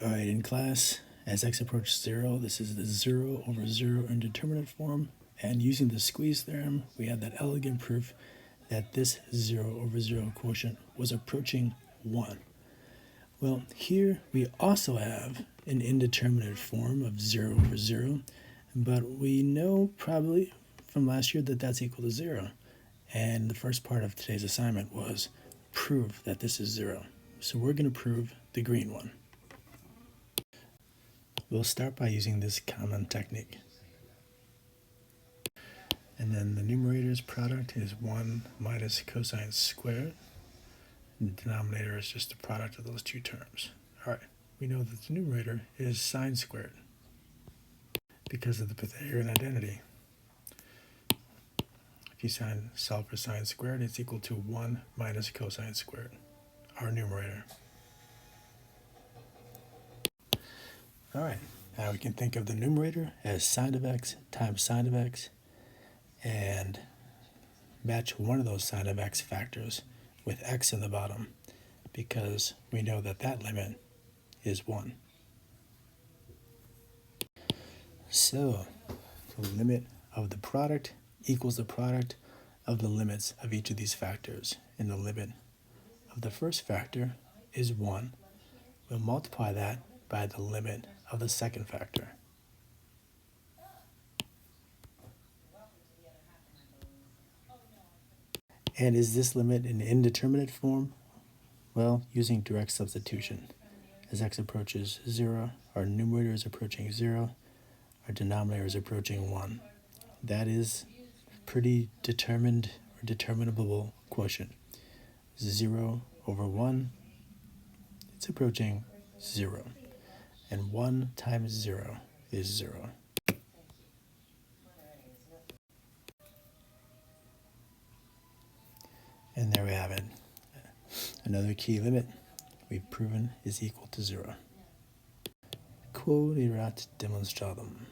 Alright, in class, as x approaches 0, this is the 0 over 0 indeterminate form, and using the squeeze theorem, we have that elegant proof that this 0 over 0 quotient was approaching 1. Well, here we also have an indeterminate form of 0 over 0, but we know probably from last year that that's equal to 0. And the first part of today's assignment was prove that this is 0. So we're going to prove the green one. We'll start by using this common technique. And then the numerator's product is 1 minus cosine squared. And the denominator is just the product of those two terms. All right, we know that the numerator is sine squared because of the Pythagorean identity. If you solve for sine squared, it's equal to 1 minus cosine squared, our numerator. All right, now we can think of the numerator as sine of x times sine of x and match one of those sine of x factors with x in the bottom because we know that that limit is 1. So the limit of the product equals the product of the limits of each of these factors. And the limit of the first factor is 1. We'll multiply that by the limit of the second factor. And is this limit an indeterminate form? Well, using direct substitution. As x approaches 0, our numerator is approaching 0, our denominator is approaching 1. That is pretty determined or determinable quotient. 0 over 1, it's approaching 0. And 1 times 0 is 0. And there we have it. Another key limit we've proven is equal to 0. Quod erat demonstratum.